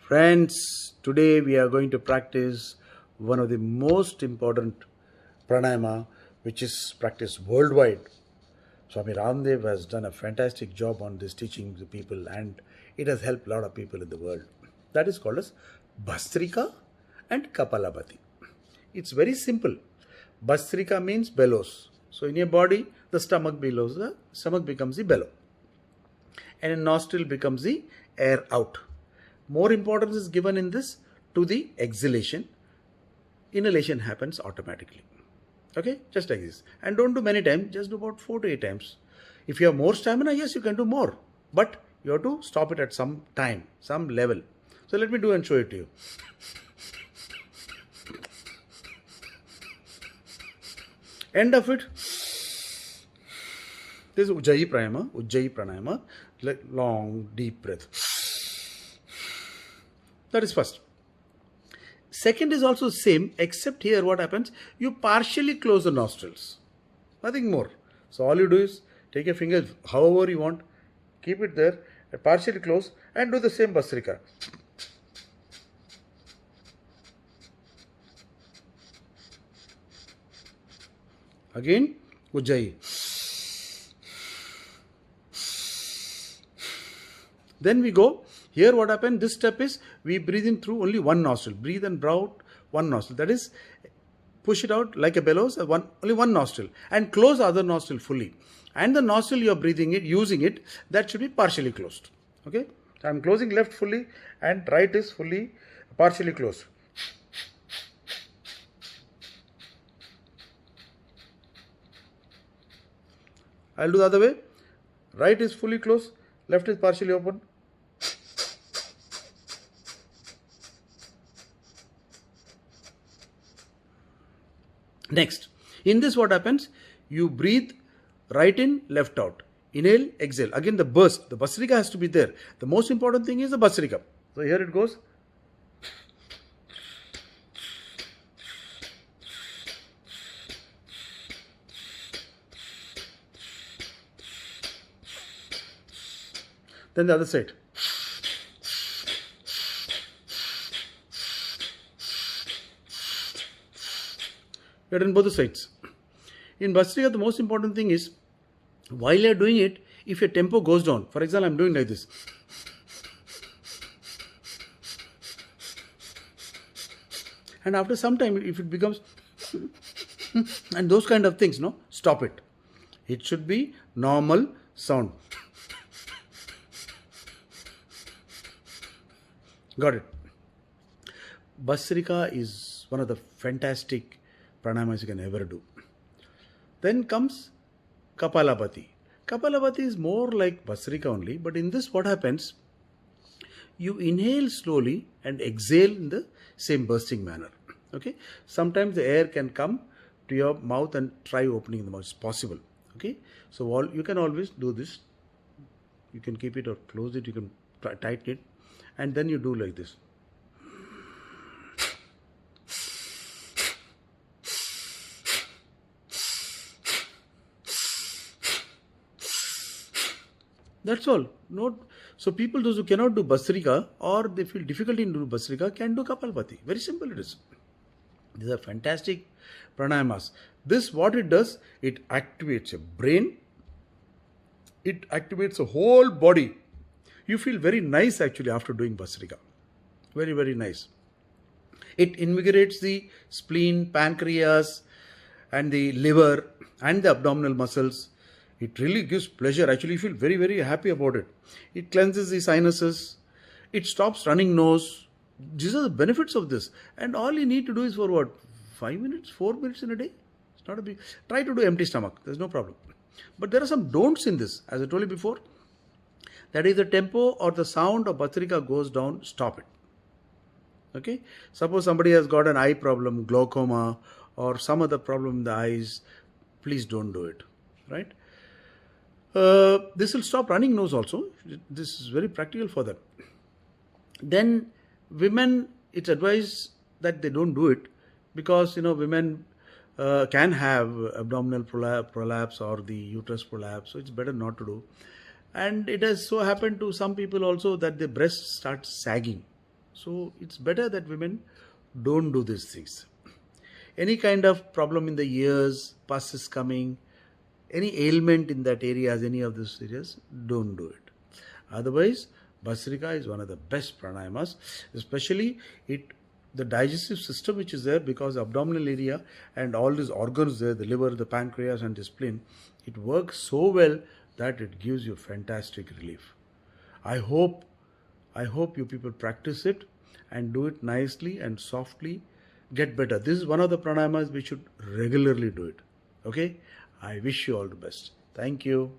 Friends, today we are going to practice one of the most important pranayama which is practiced worldwide. Swami Ramdev has done a fantastic job on this teaching the people, and it has helped a lot of people in the world. That is called as Bhastrika and Kapalabhati. It's very simple. Bhastrika means bellows. So in your body, the stomach bellows, the stomach becomes the bellow. And a nostril becomes the air out. More importance is given in this to the exhalation. Inhalation happens automatically. Okay, just like this. And don't do many times, just do about 4 to 8 times. If you have more stamina, yes, you can do more. But you have to stop it at some time, some level. So let me do and show it to you. End of it. This is Ujjayi Pranayama, like long, deep breath. That is first. Second is also same, except here what happens, you partially close the nostrils. Nothing more. So all you do is take your fingers however you want, keep it there, partially close, and do the same Bhastrika. Again, Ujjayi. Then we go. Here what happened, this step is we breathe in through only one nostril. Breathe and breathe out one nostril. That is, push it out like a bellows, only one nostril. And close the other nostril fully. And the nostril you are breathing it, using it, that should be partially closed. Okay? So I am closing left fully and right is fully, partially closed. I will do the other way. Right is fully closed, left is partially open. Next, in this what happens? You breathe right in, left out. Inhale, exhale. Again the burst, the Bhastrika has to be there. The most important thing is the Bhastrika. So here it goes. Then the other side. You're in both the sides. In Bhastrika, the most important thing is, while you're doing it, if your tempo goes down, for example, I'm doing like this. And after some time, if it becomes, and those kind of things, no, stop it. It should be normal sound. Got it. Bhastrika is one of the fantastic pranayamas you can ever do. Then comes Kapalabhati. Kapalabhati is more like Bhastrika only, but in this what happens? You inhale slowly and exhale in the same bursting manner. Okay. Sometimes the air can come to your mouth and try opening the mouth. It's possible. Okay. So you can always do this. You can keep it or close it. You can tighten it. And then you do like this. That's all. So people, those who cannot do Bhastrika or they feel difficulty in doing Bhastrika, can do Kapalabhati. Very simple it is. These are fantastic pranayamas. This what it does, it activates your brain. It activates the whole body. You feel very nice actually after doing Bhastrika. Very, very nice. It invigorates the spleen, pancreas and the liver and the abdominal muscles. It really gives pleasure. Actually, you feel very, very happy about it. It cleanses the sinuses. It stops running nose. These are the benefits of this. And all you need to do is for what? 5 minutes, 4 minutes in a day? It's not a big... Try to do empty stomach. There's no problem. But there are some don'ts in this. As I told you before, that is the tempo or the sound of Bhastrika goes down, stop it. Okay? Suppose somebody has got an eye problem, glaucoma, or some other problem in the eyes, please don't do it. Right? This will stop running nose also. This is very practical for them. Then women, it's advised that they don't do it because, women can have abdominal prolapse or the uterus prolapse. So it's better not to do. And it has so happened to some people also that the breast starts sagging. So it's better that women don't do these things. Any kind of problem in the ears, pus is coming, any ailment in that areas, any of those areas, don't do it. Otherwise, Bhastrika is one of the best pranayamas, especially the digestive system which is there, because the abdominal area and all these organs there, the liver, the pancreas and the spleen, it works so well that it gives you fantastic relief. I hope you people practice it and do it nicely and softly, get better. This is one of the pranayamas we should regularly do it. Okay? I wish you all the best. Thank you.